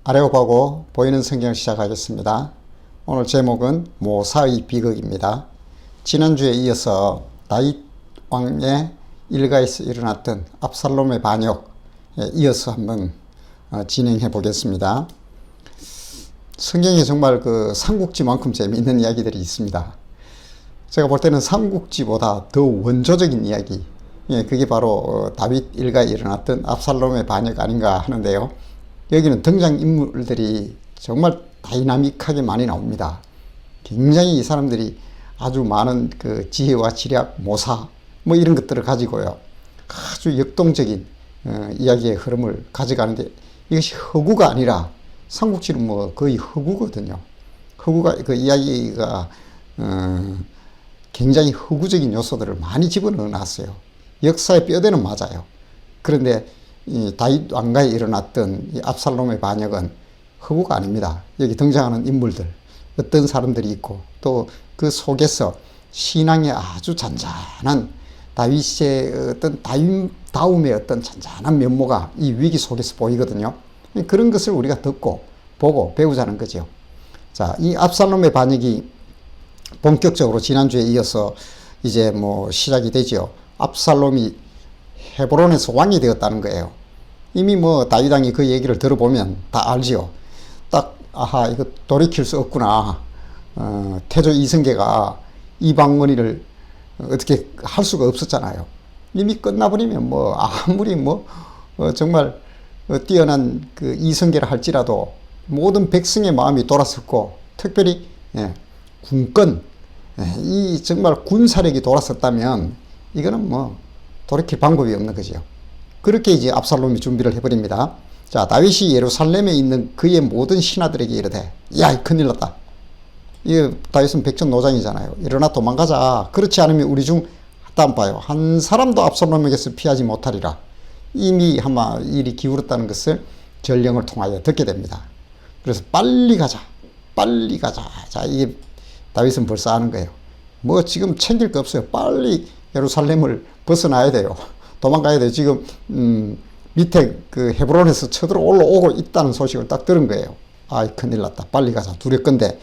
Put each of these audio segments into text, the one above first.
아래오하고 보이는 성경을 시작하겠습니다. 오늘 제목은 모사의 비극입니다. 지난주에 이어서 다윗 왕의 일가에서 일어났던 압살롬의 반역에 이어서 한번 진행해 보겠습니다. 성경에 정말 그 삼국지만큼 재미있는 이야기들이 있습니다. 제가 볼 때는 삼국지보다 더 원조적인 이야기, 그게 바로 다윗 일가에 일어났던 압살롬의 반역 아닌가 하는데요. 여기는 등장인물들이 정말 다이나믹하게 많이 나옵니다. 굉장히 이 사람들이 아주 많은 그 지혜와 지략, 모사 뭐 이런 것들을 가지고요, 아주 역동적인 이야기의 흐름을 가져가는데, 이것이 허구가 아니라, 삼국지는 뭐 거의 허구거든요. 허구가, 그 이야기가 굉장히 허구적인 요소들을 많이 집어넣어 놨어요. 역사의 뼈대는 맞아요. 그런데 이 다윗 왕가에 일어났던 이 압살롬의 반역은 허구가 아닙니다. 여기 등장하는 인물들, 어떤 사람들이 있고, 또 그 속에서 신앙의 아주 잔잔한 다윗의 어떤 다윗다움의 어떤 잔잔한 면모가 이 위기 속에서 보이거든요. 그런 것을 우리가 듣고 보고 배우자는 거죠. 자, 이 압살롬의 반역이 본격적으로 지난주에 이어서 이제 뭐 시작이 되죠. 압살롬이 헤브론에서 왕이 되었다는 거예요. 이미 뭐 다윗 왕이 그 얘기를 들어보면 다 알지요. 딱 아하, 이거 돌이킬 수 없구나. 태조 이성계가 이방원이를 어떻게 할 수가 없었잖아요. 이미 끝나버리면 뭐 아무리 뭐 정말 뛰어난 그 이성계라 할지라도 모든 백성의 마음이 돌아섰고, 특별히 군권, 이 정말 군사력이 돌아섰다면 이거는 뭐 돌이킬 방법이 없는 거죠. 그렇게 이제 압살롬이 준비를 해버립니다. 자, 다윗이 예루살렘에 있는 그의 모든 신하들에게 이르되, 야, 큰일 났다. 이 다윗은 백전노장이잖아요. 일어나 도망가자. 그렇지 않으면 우리 중 다음 봐요, 한 사람도 압살롬에게서 피하지 못하리라. 이미 아마 일이 기울었다는 것을 전령을 통하여 듣게 됩니다. 그래서 빨리 가자. 빨리 가자. 자, 이게 다윗은 벌써 아는 거예요. 뭐 지금 챙길 거 없어요. 빨리 예루살렘을 벗어나야 돼요. 도망가야 돼요. 지금 밑에 그 헤브론에서 쳐들어 올라오고 있다는 소식을 딱 들은 거예요. 아이, 큰일 났다. 빨리 가자. 두렵건대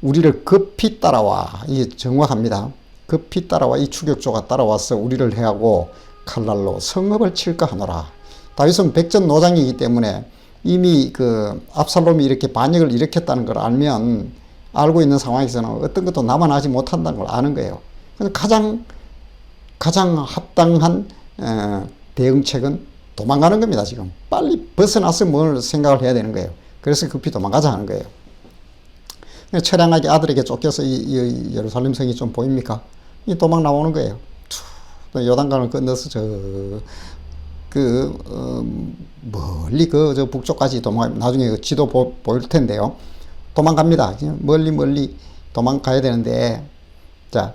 우리를 급히 따라와. 이게 정확합니다. 급히 따라와. 이 추격조가 따라와서 우리를 해하고 칼날로 성읍을 칠까 하노라. 다윗은 백전노장이기 때문에 이미 그 압살롬이 이렇게 반역을 일으켰다는 걸 알면, 알고 있는 상황에서는 어떤 것도 남아나지 못한다는 걸 아는 거예요. 그래서 가장 합당한 대응책은 도망가는 겁니다. 지금 빨리 벗어나서 뭘 생각을 해야 되는 거예요. 그래서 급히 도망가자 하는 거예요. 처량하게 아들에게 쫓겨서 이 예루살렘 성이 좀 보입니까? 이 도망 나오는 거예요. 요단강을 건너서 멀리 저 북쪽까지 나중에 그 지도 보일 텐데요. 도망갑니다. 멀리 도망가야 되는데, 자,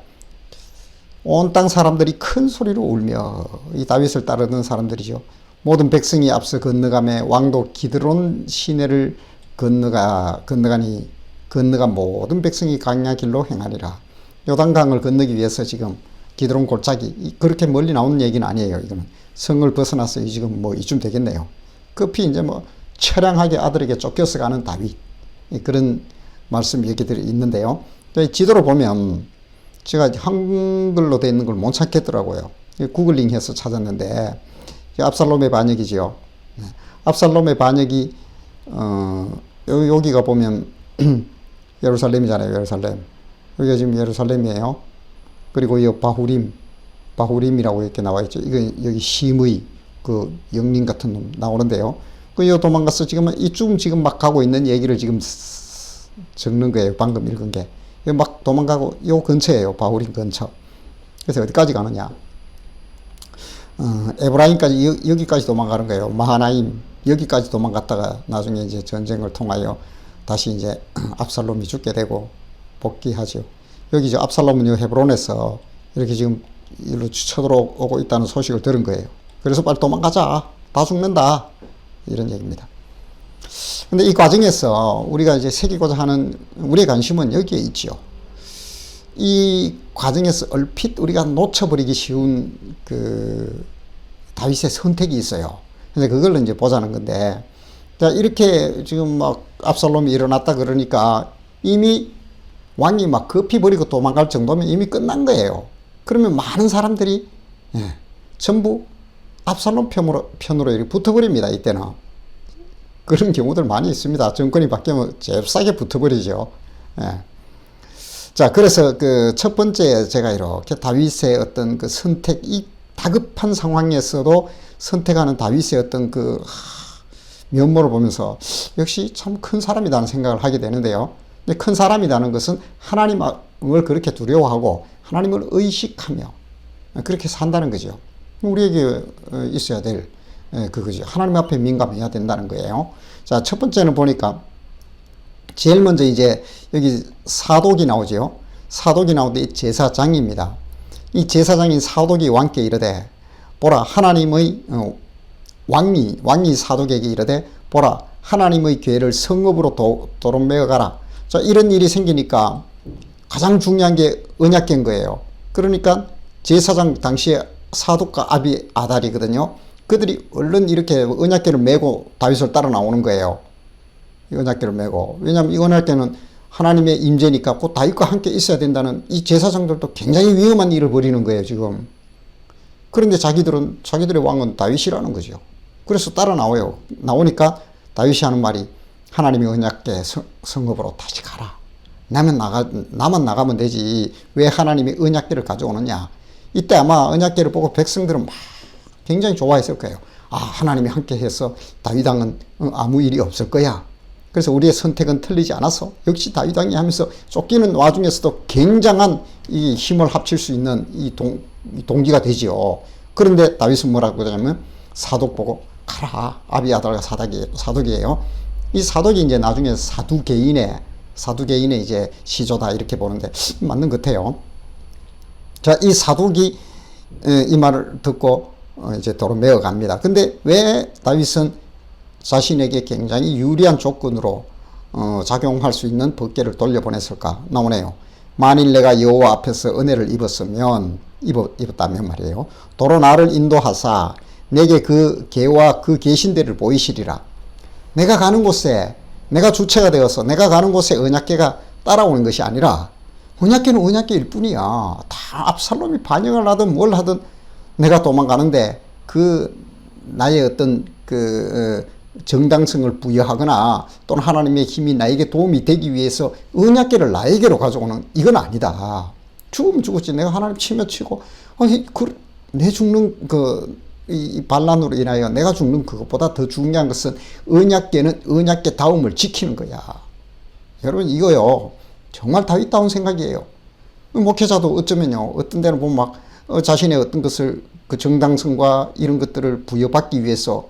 온 땅 사람들이 큰 소리로 울며, 이 다윗을 따르는 사람들이죠. 모든 백성이 앞서 건너가매 왕도 기드론 시내를 건너간 모든 백성이 강야 길로 행하리라. 요단강을 건너기 위해서 지금 기드론 골짜기, 그렇게 멀리 나오는 얘기는 아니에요. 이거는 성을 벗어나서 지금 뭐 이쯤 되겠네요. 급히 이제 뭐 처량하게 아들에게 쫓겨서 가는 다윗, 그런 말씀 얘기들이 있는데요. 지도로 보면 제가 한글로 되어 있는 걸 못 찾겠더라고요. 구글링해서 찾았는데, 압살롬의 반역이지요. 압살롬의 반역이 여기가 보면 예루살렘이잖아요. 예루살렘. 여기가 지금 예루살렘이에요. 그리고 이 바후림이라고 이렇게 나와 있죠. 이거 여기 심의 그 영린 같은 놈 나오는데요. 요 도망가서 이쯤 지금 막 가고 있는 얘기를 지금 적는 거예요. 방금 읽은 게. 막 도망가고 요 근처예요. 바후림 근처. 그래서 어디까지 가느냐? 에브라임까지, 여기까지 도망가는 거예요. 마하나임 여기까지 도망갔다가 나중에 이제 전쟁을 통하여 다시 이제 압살롬이 죽게 되고 복귀하죠. 여기 저 압살롬은 요 헤브론에서 이렇게 지금 일로 쳐들어오고 있다는 소식을 들은 거예요. 그래서 빨리 도망가자. 다 죽는다. 이런 얘기입니다. 근데 이 과정에서 우리가 이제 새기고자 하는 우리의 관심은 여기에 있지요. 이 과정에서 얼핏 우리가 놓쳐버리기 쉬운 그 다윗의 선택이 있어요. 그래서 그걸 이제 보자는 건데, 자, 이렇게 지금 막 압살롬이 일어났다 그러니까 이미 왕이 막 급히 버리고 도망갈 정도면 이미 끝난 거예요. 그러면 많은 사람들이 전부 압살롬 편으로 이렇게 붙어버립니다. 이때는 그런 경우들 많이 있습니다. 정권이 바뀌면 잽싸게 붙어버리죠. 예. 자, 그래서 그 첫 번째 제가 이렇게 다윗의 어떤 그 선택, 이 다급한 상황에서도 선택하는 다윗의 어떤 그 면모를 보면서 역시 참 큰 사람이라는 생각을 하게 되는데요. 근데 큰 사람이라는 것은 하나님을 그렇게 두려워하고 하나님을 의식하며 그렇게 산다는 거죠. 우리에게 있어야 될 그거죠. 하나님 앞에 민감해야 된다는 거예요. 자, 첫 번째는 보니까 제일 먼저 이제 여기 사독이 나오죠. 사독이 나오는데 이 제사장입니다. 이 제사장인 사독이 왕께 이르되 보라 하나님의 왕이 사독에게 이르되 보라 하나님의 궤를 성읍으로 도로 가라. 자, 이런 일이 생기니까 가장 중요한 게 언약궤인 거예요. 그러니까 제사장 당시에 사독과 아달이거든요. 그들이 얼른 이렇게 언약궤를 메고 다윗을 따라 나오는 거예요. 이 언약궤를 메고. 왜냐하면 이 언약궤는 하나님의 임재니까 곧 다윗과 함께 있어야 된다는 이 제사장들도 굉장히 위험한 일을 벌이는 거예요, 지금. 그런데 자기들의 왕은 다윗이라는 거죠. 그래서 따라 나와요. 나오니까 다윗이 하는 말이 하나님의 언약궤 성읍으로 다시 가라. 나만 나가면 되지. 왜 하나님의 언약궤를 가져오느냐. 이때 아마 언약궤를 보고 백성들은 막 굉장히 좋아했을 거예요. 아, 하나님이 함께 해서 다윗 왕은 아무 일이 없을 거야. 그래서 우리의 선택은 틀리지 않았어. 역시 다윗 왕이 하면서 쫓기는 와중에서도 굉장한 이 힘을 합칠 수 있는 이 동기가 되지요. 그런데 다윗은 뭐라고 하냐면 사독 보고 가라. 아비아달과 사독이에요. 이 사독이 이제 나중에 사두개인의 이제 시조다 이렇게 보는데 맞는 것 같아요. 자, 이 사독이 이 말을 듣고 이제 도로 메어 갑니다. 근데 왜 다윗은 자신에게 굉장히 유리한 조건으로 작용할 수 있는 법궤를 돌려보냈을까 나오네요. 만일 내가 여호와 앞에서 은혜를 입었다면 말이에요. 도로 나를 인도하사 내게 그 궤와 그 계신 데를 보이시리라. 내가 가는 곳에 내가 주체가 되어서 내가 가는 곳에 언약궤가 따라오는 것이 아니라 언약궤는 언약궤일 뿐이야. 다 압살롬이 반역을 하든 뭘 하든 내가 도망가는데 그 나의 어떤 그 정당성을 부여하거나 또는 하나님의 힘이 나에게 도움이 되기 위해서 언약궤를 나에게로 가져오는 이건 아니다. 죽으면 죽었지. 내가 하나님 치면 치고 내 죽는 이 반란으로 인하여 내가 죽는 그것보다 더 중요한 것은 언약궤는 언약궤 다움을 지키는 거야. 여러분 이거요 정말 다윗다운 생각이에요. 목회자도 어쩌면요 어떤 데는 보면 막 자신의 어떤 것을 그 정당성과 이런 것들을 부여받기 위해서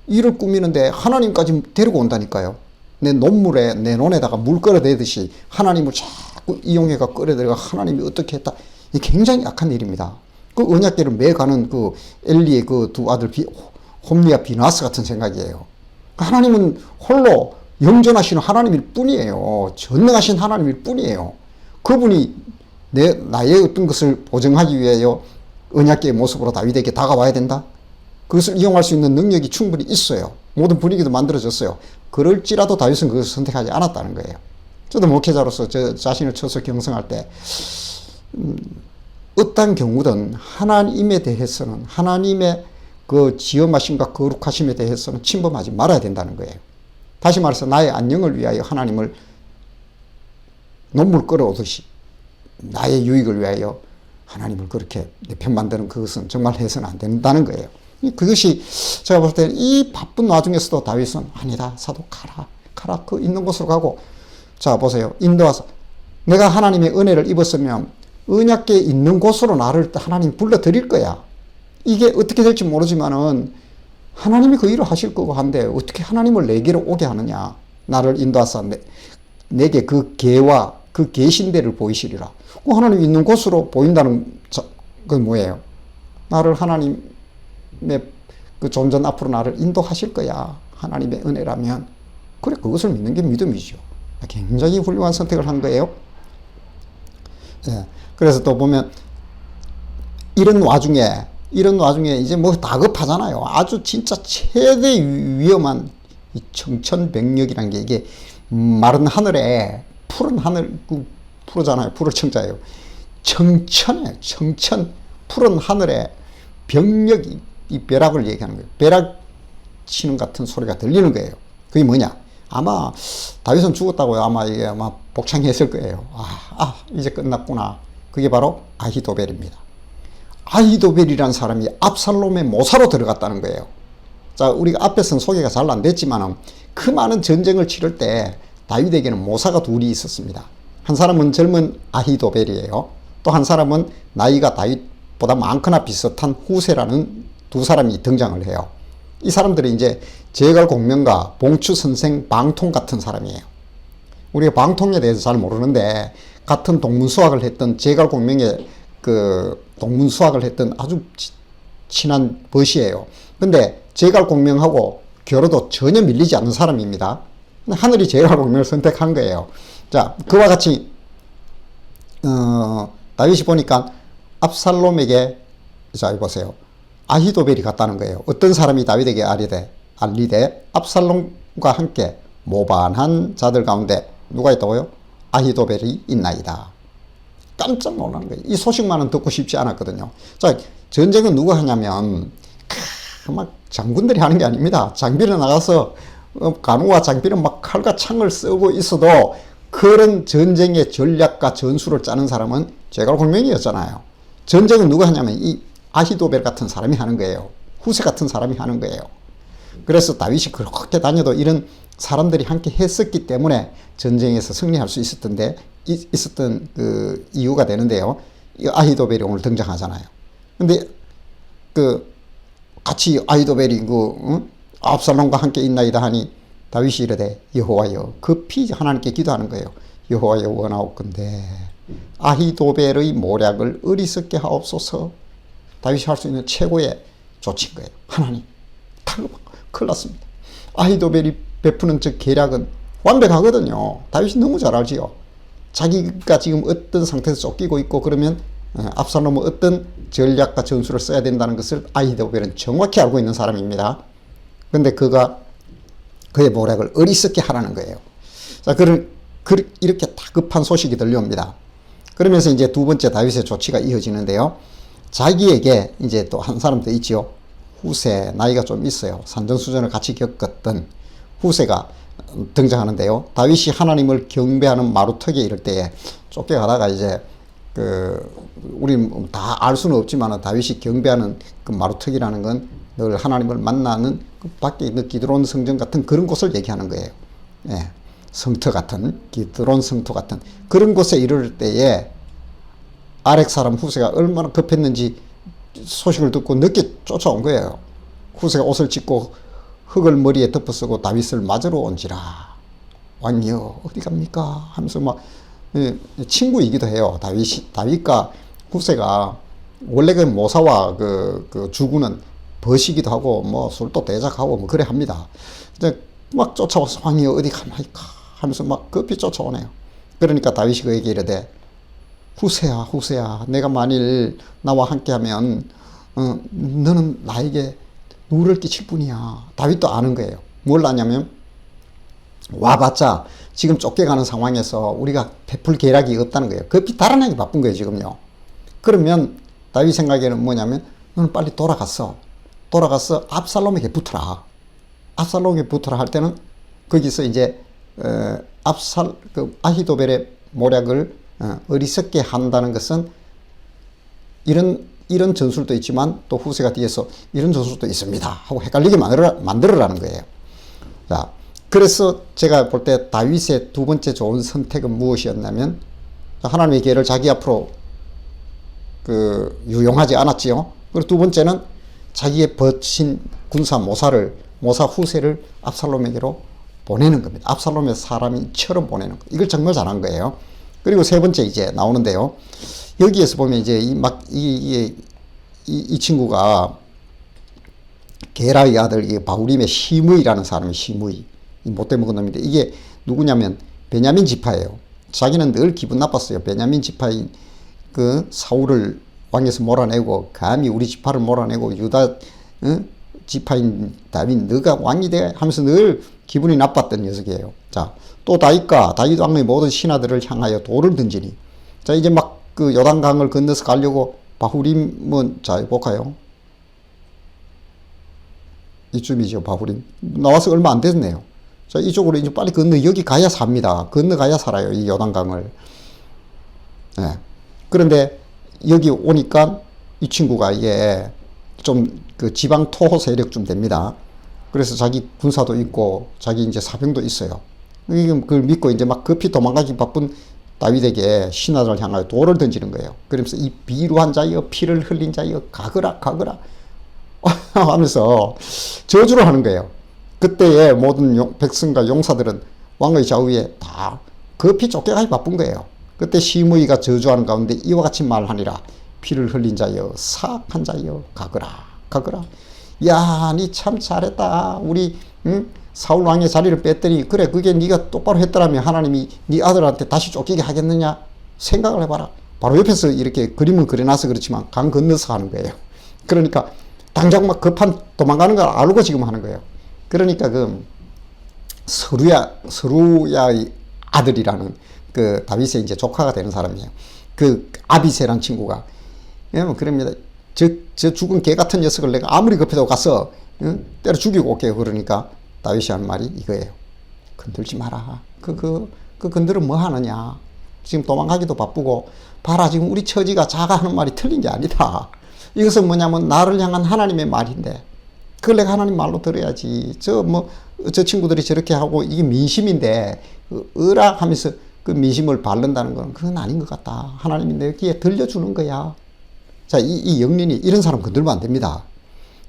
일을 꾸미는데 하나님까지 데리고 온다니까요. 내 논문에 내 논에다가 물 끌어대듯이 하나님을 자꾸 이용해가 끌어들여가 하나님이 어떻게 했다. 이게 굉장히 악한 일입니다. 그 언약궤를 매가는 그 엘리의 그 두 아들 홈리와 비나스 같은 생각이에요. 하나님은 홀로 영존하시는 하나님일 뿐이에요. 전능하신 하나님일 뿐이에요. 그분이 나의 어떤 것을 보증하기 위하여 언약궤의 모습으로 다윗에게 다가와야 된다. 그것을 이용할 수 있는 능력이 충분히 있어요. 모든 분위기도 만들어졌어요. 그럴지라도 다윗은 그것을 선택하지 않았다는 거예요. 저도 목회자로서 저 자신을 쳐서 경성할 때 어떤 경우든 하나님에 대해서는 하나님의 그 지엄하심과 거룩하심에 대해서는 침범하지 말아야 된다는 거예요. 다시 말해서 나의 안녕을 위하여 하나님을 논물 끌어오듯이 나의 유익을 위하여 하나님을 그렇게 내 편 만드는 그것은 정말 해서는 안 된다는 거예요. 그것이 제가 볼 때는 이 바쁜 와중에서도 다윗은 아니다. 사도 가라. 그 있는 곳으로 가고 자 보세요. 인도와서 내가 하나님의 은혜를 입었으면 언약궤 있는 곳으로 나를 하나님 불러드릴 거야. 이게 어떻게 될지 모르지만은 하나님이 그 일을 하실 거고 한데 어떻게 하나님을 내게로 오게 하느냐. 나를 인도하사 내게 그 궤와 그 계신 데를 보이시리라. 그 하나님 있는 곳으로 보인다는 건 뭐예요? 나를 하나님의 그 존전 앞으로 나를 인도하실 거야. 하나님의 은혜라면. 그래 그것을 믿는 게 믿음이죠. 굉장히 훌륭한 선택을 한 거예요. 예. 그래서 또 보면 이런 와중에 이제 뭐 다급하잖아요. 아주 진짜 최대 위험한 이 청천벽력이라는 게 이게 마른 하늘에 푸른 하늘, 푸르잖아요. 푸를 청자예요. 청천에 청천 푸른 하늘에 병력이 이 벼락을 얘기하는 거예요. 벼락 치는 같은 소리가 들리는 거예요. 그게 뭐냐? 아마 다윗은 죽었다고요. 아마 이게 아마 복창했을 거예요. 이제 끝났구나. 그게 바로 아히도벨입니다. 아히도벨이라는 사람이 압살롬의 모사로 들어갔다는 거예요. 자, 우리가 앞에서는 소개가 잘 안 됐지만은 그 많은 전쟁을 치를 때 다윗에게는 모사가 둘이 있었습니다. 한 사람은 젊은 아히도벨이에요. 또 한 사람은 나이가 다윗보다 많거나 비슷한 후세라는 두 사람이 등장을 해요. 이 사람들이 이제 제갈공명과 봉추선생 방통 같은 사람이에요. 우리가 방통에 대해서 잘 모르는데 같은 동문수학을 했던 제갈공명의 그 동문수학을 했던 아주 친한 벗이에요. 근데 제갈공명하고 겨루도 전혀 밀리지 않는 사람입니다. 하늘이 제갈공명을 선택한 거예요. 자, 그와 같이 다윗이 보니까 압살롬에게, 자 보세요, 아히도벨이 갔다는 거예요. 어떤 사람이 다윗에게 알리되 압살롬과 함께 모반한 자들 가운데 누가 있다고요? 아히도벨이 있나이다. 깜짝 놀란 거예요. 이 소식만은 듣고 싶지 않았거든요. 자, 전쟁은 누가 하냐면 막 장군들이 하는 게 아닙니다. 장비를 나가서 간우와 장비는 막 칼과 창을 쓰고 있어도 그런 전쟁의 전략과 전술을 짜는 사람은 제갈공명이었잖아요. 전쟁은 누가 하냐면 이 아히도벨 같은 사람이 하는 거예요. 후세 같은 사람이 하는 거예요. 그래서 다윗이 그렇게 다녀도 이런 사람들이 함께 했었기 때문에 전쟁에서 승리할 수 있었던 그 이유가 되는데요. 이 아히도벨이 오늘 등장하잖아요. 근데 같이 아히도벨이 압살롬과 함께 있나이다 하니 다윗이 이르되 여호와여, 급히 하나님께 기도하는 거예요. 여호와여, 원하옵건대 아히도벨의 모략을 어리석게 하옵소서. 다윗이 할 수 있는 최고의 조치인 거예요. 하나님, 큰일 났습니다. 아히도벨이 베푸는 저 계략은 완벽하거든요. 다윗이 너무 잘 알지요. 자기가 지금 어떤 상태에서 쫓기고 있고 그러면 압살롬은 어떤 전략과 전술을 써야 된다는 것을 아히도벨은 정확히 알고 있는 사람입니다. 근데 그의 모략을 어리석게 하라는 거예요. 자, 이렇게 다급한 소식이 들려옵니다. 그러면서 이제 두 번째 다윗의 조치가 이어지는데요. 자기에게 이제 또 한 사람 더 있지요. 후세, 나이가 좀 있어요. 산전수전을 같이 겪었던 후세가 등장하는데요. 다윗이 하나님을 경배하는 마루턱에 이를 때에 쫓겨가다가 이제 우리 다 알 수는 없지만 다윗이 경배하는 그 마루턱이라는 건 늘 하나님을 만나는 그 밖에 있는 기드론 성전 같은 그런 곳을 얘기하는 거예요. 예, 성터 같은, 기드론 성터 같은 그런 곳에 이를 때에 아렉 사람 후세가 얼마나 급했는지 소식을 듣고 늦게 쫓아온 거예요. 후세가 옷을 찢고 흙을 머리에 덮어쓰고 다윗을 맞으러 온지라. 왕이여, 어디 갑니까? 하면서 막 친구이기도 해요. 다윗과 후세가 원래 그 모사와 그 주군은 버시기도 하고 뭐 술도 대작하고 뭐 그래 합니다. 이제 막 쫓아와서 왕이여 어디 가나이까 하면서 막 급히 쫓아오네요. 그러니까 다윗이 그에게 이르되 후세야 내가 만일 나와 함께하면 너는 나에게 누를 끼칠 뿐이야. 다윗도 아는 거예요. 뭘 아냐면 와봤자 지금 쫓겨가는 상황에서 우리가 베풀 계략이 없다는 거예요. 급히 달아나기 바쁜 거예요 지금요. 그러면 다윗 생각에는 뭐냐면 너는 빨리 돌아가서 압살롬에게 붙어라. 압살롬에게 붙어라 할 때는 거기서 이제 아히도벨의 모략을 어리석게 한다는 것은 이런 전술도 있지만 또 후세가 뒤에서 이런 전술도 있습니다 하고 헷갈리게 만들어라는 거예요. 자, 그래서 제가 볼 때 다윗의 두 번째 좋은 선택은 무엇이었냐면 하나님의 기회를 자기 앞으로 유용하지 않았지요. 그리고 두 번째는 자기의 버친 군사 모사 후세를 압살롬에게로 보내는 겁니다. 압살롬의 사람인처럼 보내는 거. 이걸 정말 잘한 거예요. 그리고 세 번째 이제 나오는데요. 여기에서 보면 이제 이 친구가 게라의 아들 바후림의 시므이라는 사람이 시므이 못돼 먹은 놈인데 이게 누구냐면 베냐민 지파예요. 자기는 늘 기분 나빴어요. 베냐민 지파인 그 사울을 왕에서 몰아내고 감히 우리 지파를 몰아내고 유다 지파인 다윗 너가 왕이 돼 하면서 늘 기분이 나빴던 녀석이에요. 자, 또 다윗 왕의 모든 신하들을 향하여 돌을 던지니. 자, 이제 막 그 요단강을 건너서 가려고 바후림은, 자, 볼까요? 이쯤이죠, 바후림. 나와서 얼마 안 됐네요. 자, 이쪽으로 이제 빨리 여기 가야 삽니다. 건너가야 살아요, 이 요단강을. 예. 그런데 여기 오니까 이 친구가 이게 좀 그 지방 토호 세력쯤 됩니다. 그래서 자기 군사도 있고 자기 이제 사병도 있어요. 그걸 믿고 이제 막 급히 도망가기 바쁜 다윗에게 신하들을 향하여 돌을 던지는 거예요. 그러면서 이 비루한 자여, 피를 흘린 자여, 가거라 하면서 저주를 하는 거예요. 그때의 모든 백성과 용사들은 왕의 좌우에 다 급히 쫓겨가기 바쁜 거예요. 그때 시므이가 저주하는 가운데 이와 같이 말하니라. 피를 흘린 자여, 사악한 자여, 가거라. 야, 니 참 잘했다. 우리 사울 왕의 자리를 뺐더니, 그래, 그게 네가 똑바로 했더라면 하나님이 네 아들한테 다시 쫓기게 하겠느냐? 생각을 해봐라. 바로 옆에서 이렇게 그림을 그려놔서 그렇지만 강 건너서 하는 거예요. 그러니까 당장 막 급한 도망가는 걸 알고 지금 하는 거예요. 그러니까 그 서루야의 아들이라는 그 다윗의 이제 조카가 되는 사람이에요. 그 아비새란 친구가, 그럽니다. 저 죽은 개 같은 녀석을 내가 아무리 급해도 가서 때려 죽이고 올게요. 그러니까 다윗이 하는 말이 이거예요. 건들지 마라. 그 건드리면 뭐 하느냐. 지금 도망가기도 바쁘고, 봐라, 지금 우리 처지가 자가 하는 말이 틀린 게 아니다. 이것은 뭐냐면 나를 향한 하나님의 말인데, 그걸 내가 하나님 말로 들어야지. 저 친구들이 저렇게 하고 이게 민심인데, 하면서 그 민심을 바른다는 건 그건 아닌 것 같다. 하나님이 내 귀에 들려주는 거야. 자, 이 영린이 이런 사람 건들면 안 됩니다.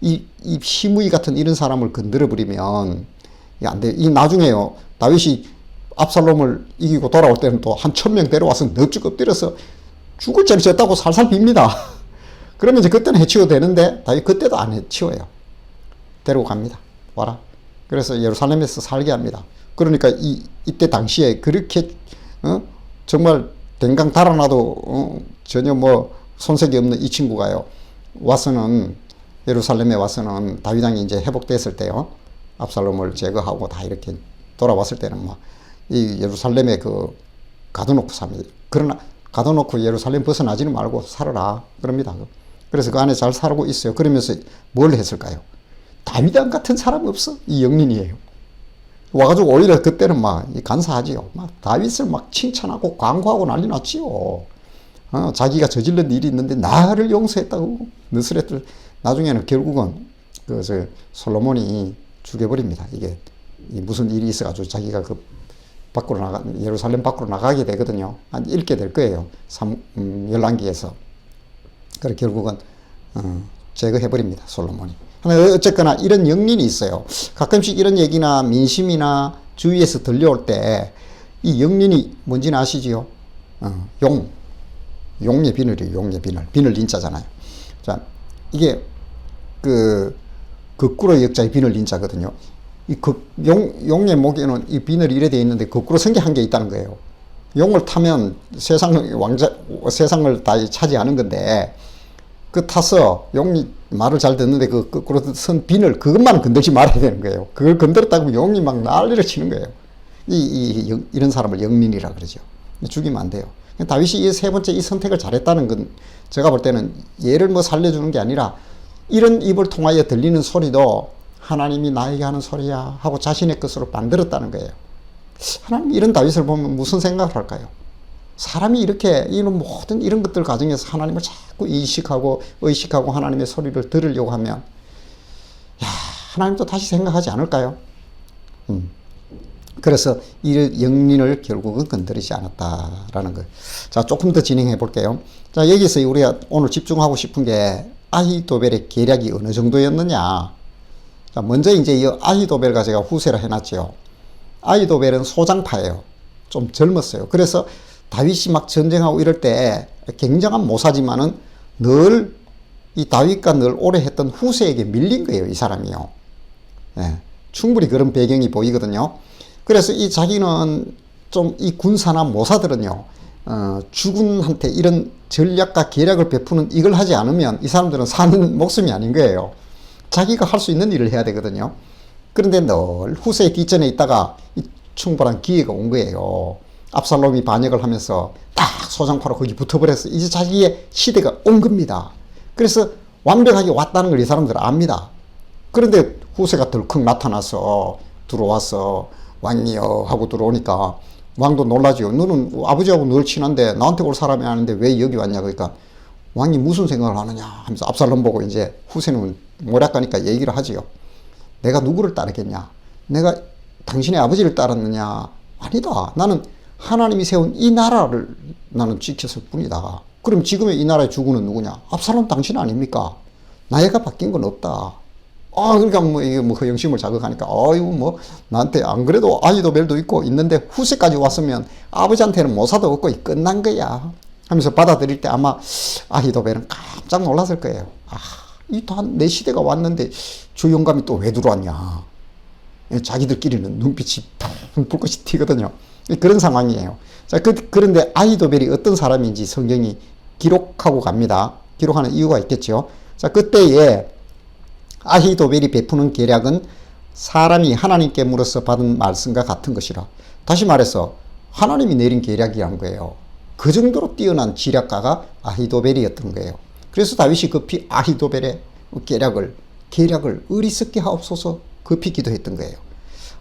이 시므이 같은 이런 사람을 건드려버리면 안 돼요. 이 나중에요, 다윗이 압살롬을 이기고 돌아올 때는 또 한 1000명 데려와서 넙죽 엎드려서 죽을 죄를 졌다고 살살 빕니다. 그러면 이제 그때는 해치워도 되는데 다윗 그때도 안 해치워요. 데리고 갑니다. 와라. 그래서 예루살렘에서 살게 합니다. 그러니까 이때 당시에 그렇게 정말 댕강 달아나도 전혀 뭐 손색이 없는 이 친구가요, 와서는 예루살렘에 와서는 다윗 왕이 이제 회복됐을 때요, 압살롬을 제거하고 다 이렇게 돌아왔을 때는 막 이 예루살렘에 그 가둬놓고 삽니다. 그러나 가둬놓고 예루살렘 벗어나지는 말고 살아라 그럽니다. 그래서 그 안에 잘 살고 있어요. 그러면서 뭘 했을까요? 다윗 왕 같은 사람 없어. 이 영린이에요. 와가지고 오히려 그때는 막 간사하지요. 막 다윗을 막 칭찬하고 광고하고 난리 났지요. 자기가 저질른 일이 있는데 나를 용서했다고 느스레들. 나중에는 결국은 솔로몬이 죽여버립니다. 이게 무슨 일이 있어가지고 자기가 예루살렘 밖으로 나가게 되거든요. 읽게 될 거예요. 열왕기에서. 그래 결국은 제거해버립니다. 솔로몬이. 어쨌거나 이런 영린이 있어요. 가끔씩 이런 얘기나 민심이나 주위에서 들려올 때 이 영린이 뭔지는 아시지요? 용의 비늘이에요. 용의 비늘. 비늘 인자잖아요. 자, 이게 거꾸로 역자의 비늘 인자거든요. 용의 목에는 이 비늘이 이래 되어 있는데 거꾸로 성게 한 개 있다는 거예요. 용을 타면 세상을 다 차지하는 건데, 타서 용이 말을 잘 듣는데 그 거꾸로 선 비늘, 그것만 건들지 말아야 되는 거예요. 그걸 건드렸다고 용이 막 난리를 치는 거예요. 이런 사람을 영린이라 그러죠. 죽이면 안 돼요. 다윗이 세 번째 이 선택을 잘했다는 건 제가 볼 때는 얘를 뭐 살려주는 게 아니라, 이런 입을 통하여 들리는 소리도 하나님이 나에게 하는 소리야 하고 자신의 것으로 만들었다는 거예요. 하나님이 이런 다윗을 보면 무슨 생각을 할까요? 사람이 이렇게 이런 모든 이런 것들 가정에서 하나님을 자꾸 의식하고 하나님의 소리를 들으려고 하면, 하나님도 다시 생각하지 않을까요? 그래서 이 영린을 결국은 건드리지 않았다라는 거예요. 자, 조금 더 진행해 볼게요. 자, 여기서 우리가 오늘 집중하고 싶은 게 아히도벨의 계략이 어느 정도였느냐. 자, 먼저 이제 이 아히도벨과 제가 후세를 해놨죠. 아히도벨은 소장파예요. 좀 젊었어요. 그래서 다윗이 막 전쟁하고 이럴 때 굉장한 모사지만은 늘 이 다윗과 늘 오래 했던 후세에게 밀린 거예요. 이 사람이요. 충분히 그런 배경이 보이거든요. 그래서 이 자기는 좀 이 군사나 모사들은요, 주군한테 이런 전략과 계략을 베푸는 이걸 하지 않으면 이 사람들은 사는 목숨이 아닌 거예요. 자기가 할 수 있는 일을 해야 되거든요. 그런데 늘 후세의 뒷전에 있다가 충분한 기회가 온 거예요. 압살롬이 반역을 하면서 딱 소장파로 거기 붙어버렸어. 이제 자기의 시대가 온 겁니다. 그래서 완벽하게 왔다는 걸 이 사람들은 압니다. 그런데 후세가 덜컥 나타나서 들어와서 왕이여 하고 들어오니까 왕도 놀라죠. 너는 아버지하고 늘 친한데 나한테 올 사람이 아닌데 왜 여기 왔냐. 그러니까 왕이 무슨 생각을 하느냐 하면서 압살롬 보고 이제 후세는 모략가니까 얘기를 하지요. 내가 누구를 따르겠냐. 내가 당신의 아버지를 따랐느냐. 아니다. 나는 하나님이 세운 이 나라를 나는 지켰을 뿐이다. 그럼 지금의 이 나라의 주군은 누구냐? 압살롬 당신 아닙니까? 나이가 바뀐 건 없다. 그러니까 이게 허영심을 자극하니까, 이거 나한테 안 그래도 아히도벨도 있고 있는데 후세까지 왔으면 아버지한테는 모사도 없고 끝난 거야. 하면서 받아들일 때 아마 아히도벨은 깜짝 놀랐을 거예요. 이 다 내 시대가 왔는데 저 영감이 또 왜 들어왔냐. 자기들끼리는 눈빛이 불꽃이 튀거든요. 그런 상황이에요. 자, 그런데 아히도벨이 어떤 사람인지 성경이 기록하고 갑니다. 기록하는 이유가 있겠죠. 자, 그때에 아히도벨이 베푸는 계략은 사람이 하나님께 물어서 받은 말씀과 같은 것이라. 다시 말해서 하나님이 내린 계략이란 거예요. 그 정도로 뛰어난 지략가가 아히도벨이었던 거예요. 그래서 다윗이 급히 아히도벨의 계략을 어리석게 하옵소서 급히 기도했던 거예요.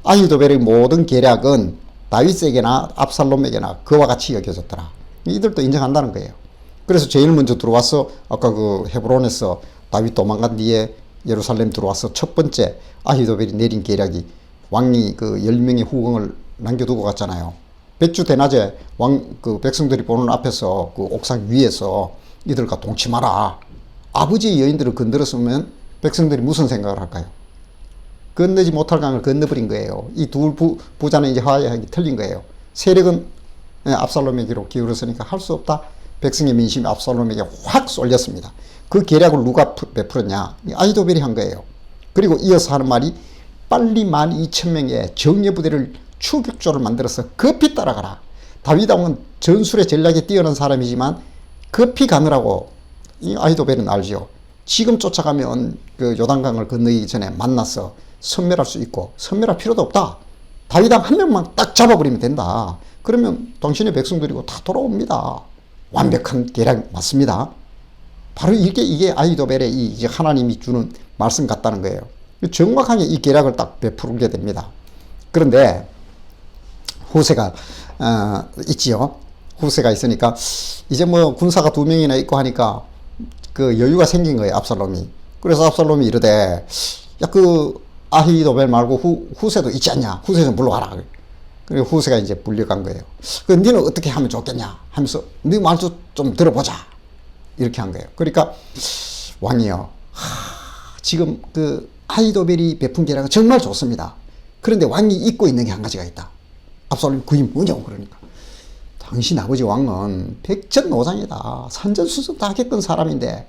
아히도벨의 모든 계략은 다윗에게나 압살롬에게나 그와 같이 여겨졌더라. 이들도 인정한다는 거예요. 그래서 제일 먼저 들어와서 아까 그 헤브론에서 다윗 도망간 뒤에 예루살렘 들어와서 첫 번째 아히도벨이 내린 계략이 왕이 그 10명의 후궁을 남겨두고 갔잖아요. 백주 대낮에 그 백성들이 보는 앞에서 그 옥상 위에서 이들과 동침하라. 아버지의 여인들을 건드렸으면 백성들이 무슨 생각을 할까요? 건너지 못할 강을 건너버린 거예요. 이 둘 부자는 이제 화해하기 틀린 거예요. 세력은 압살롬에게로 기울었으니까 할 수 없다. 백성의 민심이 압살롬에게 확 쏠렸습니다. 그 계략을 누가 베풀었냐? 아히도벨이 한 거예요. 그리고 이어서 하는 말이 빨리 12,000명의 정예부대를 추격조를 만들어서 급히 따라가라. 다윗왕은 전술의 전략에 뛰어난 사람이지만 급히 가느라고 이 아히도벨은 알죠. 지금 쫓아가면 그 요단강을 건너기 전에 만나서 섬멸할 수 있고 섬멸할 필요도 없다. 다윗왕 한 명만 딱 잡아버리면 된다. 그러면 당신의 백성들이고 다 돌아옵니다. 완벽한 계략 맞습니다. 바로 이게 아히도벨의 이제 하나님이 주는 말씀 같다는 거예요. 정확하게 이 계략을 딱 베풀게 됩니다. 그런데 후세가 있지요. 후세가 있으니까 이제 군사가 2명이나 있고 하니까 그 여유가 생긴 거예요. 압살롬이. 그래서 압살롬이 이르되 야, 그 아히도벨 말고 후세도 있지 않냐. 후세 좀 불러와라. 그리고 후세가 이제 불려간 거예요. 그 너는 어떻게 하면 좋겠냐 하면서 네 말도 좀 들어보자. 이렇게 한 거예요. 그러니까 왕이요. 지금 그 아히도벨이 베푼 계략은 정말 좋습니다. 그런데 왕이 잊고 있는 게 한 가지가 있다. 압살롬이 그게 뭐냐고 그러니까. 당신 아버지 왕은 백전노장이다. 산전수전 다 겪은 사람인데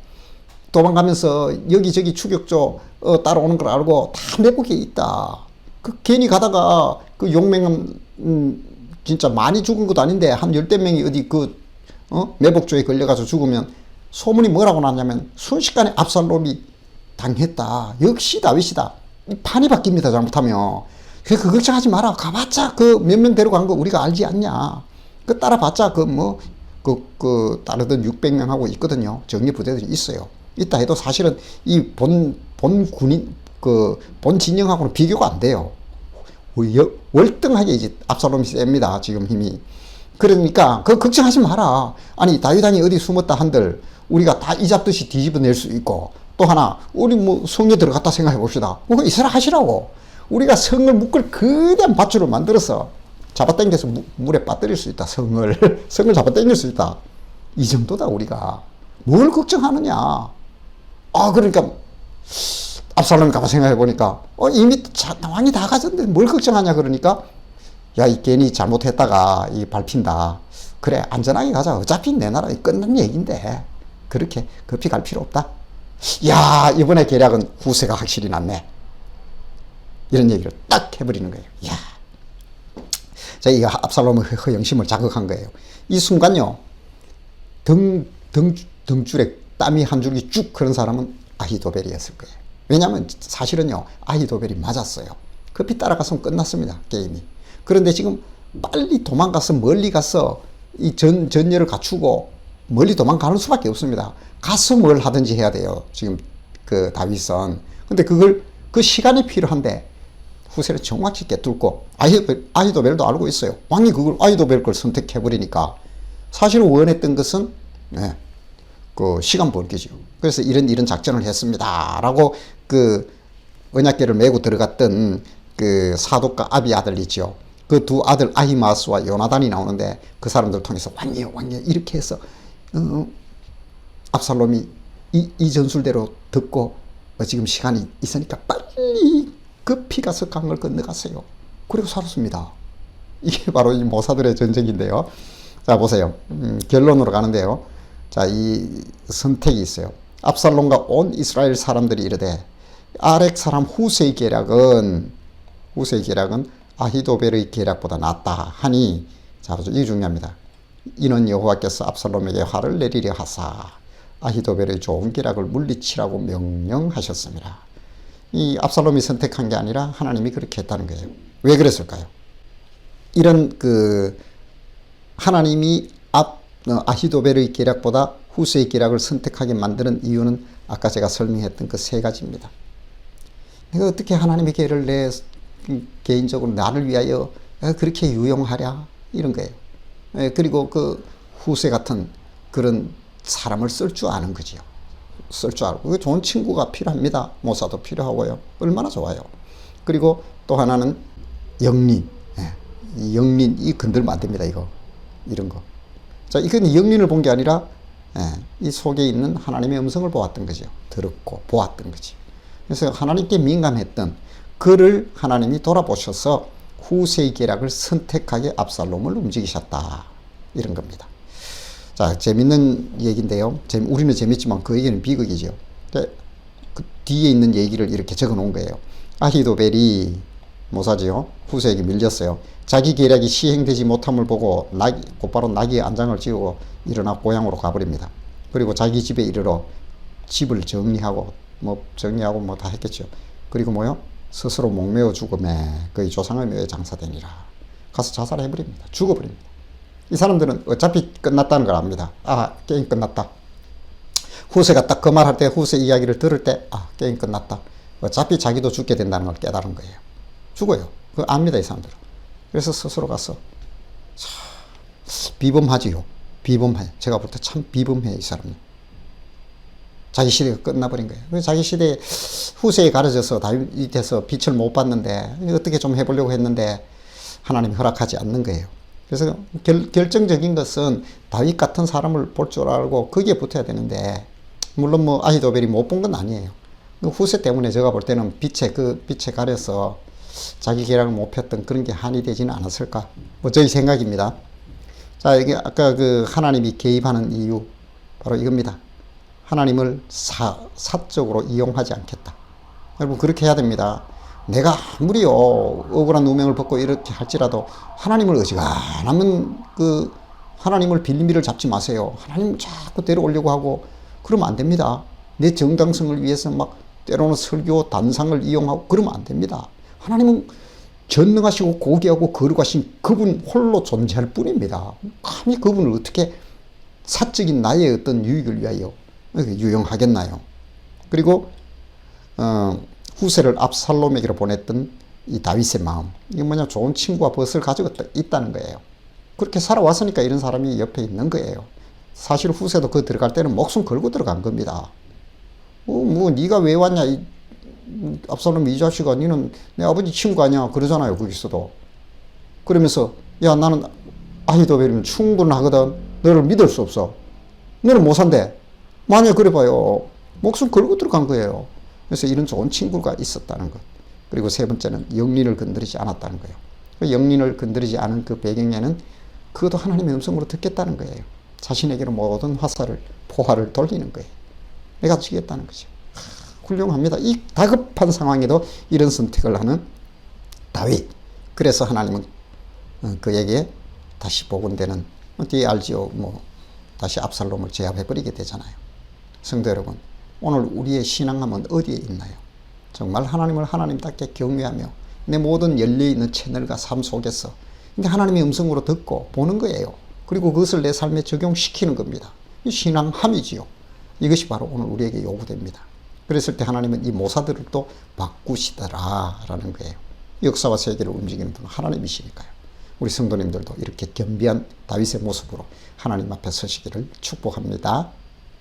도망가면서 여기저기 추격조 따라오는 걸 알고 다 내복에 있다. 그 괜히 가다가 그 용맹은 진짜 많이 죽은 것도 아닌데 한 열댓 명이 어디 매복조에 걸려가지고 죽으면 소문이 뭐라고 났냐면 순식간에 압살롬이 당했다. 역시 다윗이다. 판이 바뀝니다. 잘못하면. 그 걱정하지 마라. 가봤자 그 몇 명 데려간 거 우리가 알지 않냐. 그 따라봤자 따르던 600명하고 있거든요. 정예부대들이 있어요. 있다 해도 사실은 이 본 군인 본 진영하고는 비교가 안 돼요. 월등하게 이제 압살롬이 셉니다. 지금 힘이. 그러니까 그 걱정하지 마라. 아니 다윗왕이 어디 숨었다 한들 우리가 다 이잡듯이 뒤집어낼 수 있고 또 하나 우리 성에 들어갔다 생각해 봅시다. 그거 있으라 하시라고. 우리가 성을 묶을 거대한 밧줄을 만들어서 잡아당겨서 물에 빠뜨릴 수 있다. 성을 잡아당길 수 있다. 이 정도다. 우리가 뭘 걱정하느냐. 그러니까 압살롬이 가만 생각해 보니까 이미 왕이 다 가졌는데 뭘 걱정하냐. 그러니까 야, 이 괜히 잘못했다가 이 밟힌다. 그래, 안전하게 가자. 어차피 내 나라에 끝난 얘기인데 그렇게 급히 갈 필요 없다. 야, 이번에 계략은 후세가 확실히 낫네. 이런 얘기를 딱 해버리는 거예요. 야, 자, 이 압살롬의 허영심을 자극한 거예요. 이 순간요, 등줄에 땀이 한 줄기 쭉 흐른 사람은 아히도벨이었을 거예요. 왜냐하면 사실은요, 아히도벨이 맞았어요. 급히 따라갔으면 끝났습니다. 게임이. 그런데 지금 빨리 도망가서 멀리 가서 이 전열을 갖추고 멀리 도망가는 수밖에 없습니다. 가서 뭘 하든지 해야 돼요. 지금 그 다윗은. 근데 그 시간이 필요한데 후세를 정확히 꿰뚫고 아히도벨도 알고 있어요. 왕이 그걸 아히도벨 걸 선택해버리니까 사실 원했던 것은 그 시간 벌기죠. 그래서 이런 작전을 했습니다. 라고 그 언약궤를 메고 들어갔던 그 사독과 아비 아들 있죠. 그 두 아들 아히마스와 요나단이 나오는데 그 사람들 통해서 왕이여 이렇게 해서 압살롬이 이 전술대로 듣고 지금 시간이 있으니까 빨리 급히 가서 강을 건너갔어요. 그리고 살았습니다. 이게 바로 이 모사들의 전쟁인데요. 자, 보세요. 결론으로 가는데요. 자, 이 선택이 있어요. 압살롬과 온 이스라엘 사람들이 이르되 아렉 사람 후세의 계략은 아히도벨의 계략보다 낫다 하니, 자, 이게 중요합니다. 이는 여호와께서 압살롬에게 화를 내리려 하사 아히도벨의 좋은 계략을 물리치라고 명령하셨습니다. 이 압살롬이 선택한 게 아니라 하나님이 그렇게 했다는 거예요. 왜 그랬을까요? 이런 그 하나님이 아히도벨의 계략보다 후세의 계략을 선택하게 만드는 이유는 아까 제가 설명했던 그 세 가지입니다. 내가 어떻게 하나님의 계를 내 개인적으로 나를 위하여 그렇게 유용하랴 이런 거예요. 그리고 그 후세 같은 그런 사람을 쓸 줄 아는 거지요. 쓸 줄 알고 좋은 친구가 필요합니다. 모사도 필요하고요. 얼마나 좋아요. 그리고 또 하나는 영린. 이 영린이 건들면 안 됩니다. 이런 거. 자, 이건 영린을 본 게 아니라 이 속에 있는 하나님의 음성을 보았던 거죠. 들었고 보았던 거지. 그래서 하나님께 민감했던 그를 하나님이 돌아보셔서 후세의 계략을 선택하게 압살롬을 움직이셨다. 이런 겁니다. 자, 재밌는 얘기인데요. 우리는 재밌지만 그 얘기는 비극이죠. 그 뒤에 있는 얘기를 이렇게 적어 놓은 거예요. 아히도벨이 모사지요. 후세에게 밀렸어요. 자기 계략이 시행되지 못함을 보고 곧바로 나귀에 안장을 지우고 일어나 고향으로 가버립니다. 그리고 자기 집에 이르러 집을 정리하고 뭐 다 했겠죠. 그리고 뭐요? 스스로 목매어 죽음에 그의 조상의 묘에 장사되니라. 가서 자살해버립니다. 죽어버립니다. 이 사람들은 어차피 끝났다는 걸 압니다. 아, 게임 끝났다. 후세가 딱 그 말할 때, 후세 이야기를 들을 때, 아, 게임 끝났다. 어차피 자기도 죽게 된다는 걸 깨달은 거예요. 죽어요. 그거 압니다, 이 사람들은. 그래서 스스로 가서 비범하지요. 비범해. 제가 볼 때 참 비범해, 이 사람은. 자기 시대가 끝나버린 거예요. 자기 시대에 후세에 가려져서 다윗에서 빛을 못 봤는데 어떻게 좀 해보려고 했는데 하나님이 허락하지 않는 거예요. 그래서 결정적인 것은 다윗 같은 사람을 볼 줄 알고 거기에 붙어야 되는데, 물론 뭐 아히도벨이 못 본 건 아니에요. 후세 때문에 제가 볼 때는 빛에 가려서 자기 계략을 못 폈던 그런 게 한이 되지는 않았을까. 뭐 저희 생각입니다. 자, 이게 아까 그 하나님이 개입하는 이유 바로 이겁니다. 하나님을 사적으로 이용하지 않겠다. 여러분, 그렇게 해야 됩니다. 내가 아무리요 억울한 누명을 벗고 이렇게 할지라도 하나님을 어지간하면 그 하나님을 빌미를 잡지 마세요. 하나님을 자꾸 데려오려고 하고 그러면 안 됩니다. 내 정당성을 위해서 막 때로는 설교 단상을 이용하고 그러면 안 됩니다. 하나님은 전능하시고 고귀하고 거룩하신 그분 홀로 존재할 뿐입니다. 감히 그분을 어떻게 사적인 나의 어떤 유익을 위하여 유용하겠나요? 그리고 후세를 압살롬에게로 보냈던 이 다윗의 마음, 이게 뭐냐, 좋은 친구와 벗을 가지고 있다는 거예요. 그렇게 살아왔으니까 이런 사람이 옆에 있는 거예요. 사실 후세도 그 들어갈 때는 목숨 걸고 들어간 겁니다. 뭐 네가 왜 왔냐, 압살롬 이 자식아, 니는 내 아버지 친구 아니야, 그러잖아요. 거기서도. 그러면서 야, 나는 아히도벨이면 충분하거든. 너를 믿을 수 없어. 너는 못 산대. 만약 그래 봐요. 목숨 걸고 들어간 거예요. 그래서 이런 좋은 친구가 있었다는 것. 그리고 세 번째는 영린을 건드리지 않았다는 거예요. 그 영린을 건드리지 않은 그 배경에는 그것도 하나님의 음성으로 듣겠다는 거예요. 자신에게로 모든 포화를 돌리는 거예요. 내가 지겠다는 거죠. 훌륭합니다. 이 다급한 상황에도 이런 선택을 하는 다윗. 그래서 하나님은 그에게 다시 복원되는, 뒤에 알지요. 뭐 다시 압살롬을 제압해버리게 되잖아요. 성도 여러분, 오늘 우리의 신앙함은 어디에 있나요? 정말 하나님을 하나님답게 경외하며 내 모든 열려있는 채널과 삶 속에서. 근데 하나님의 음성으로 듣고 보는 거예요. 그리고 그것을 내 삶에 적용시키는 겁니다. 이 신앙함이지요. 이것이 바로 오늘 우리에게 요구됩니다. 그랬을 때 하나님은 이 모사들을 또 바꾸시더라라는 거예요. 역사와 세계를 움직이는 분은 하나님이시니까요. 우리 성도님들도 이렇게 겸비한 다윗의 모습으로 하나님 앞에 서시기를 축복합니다.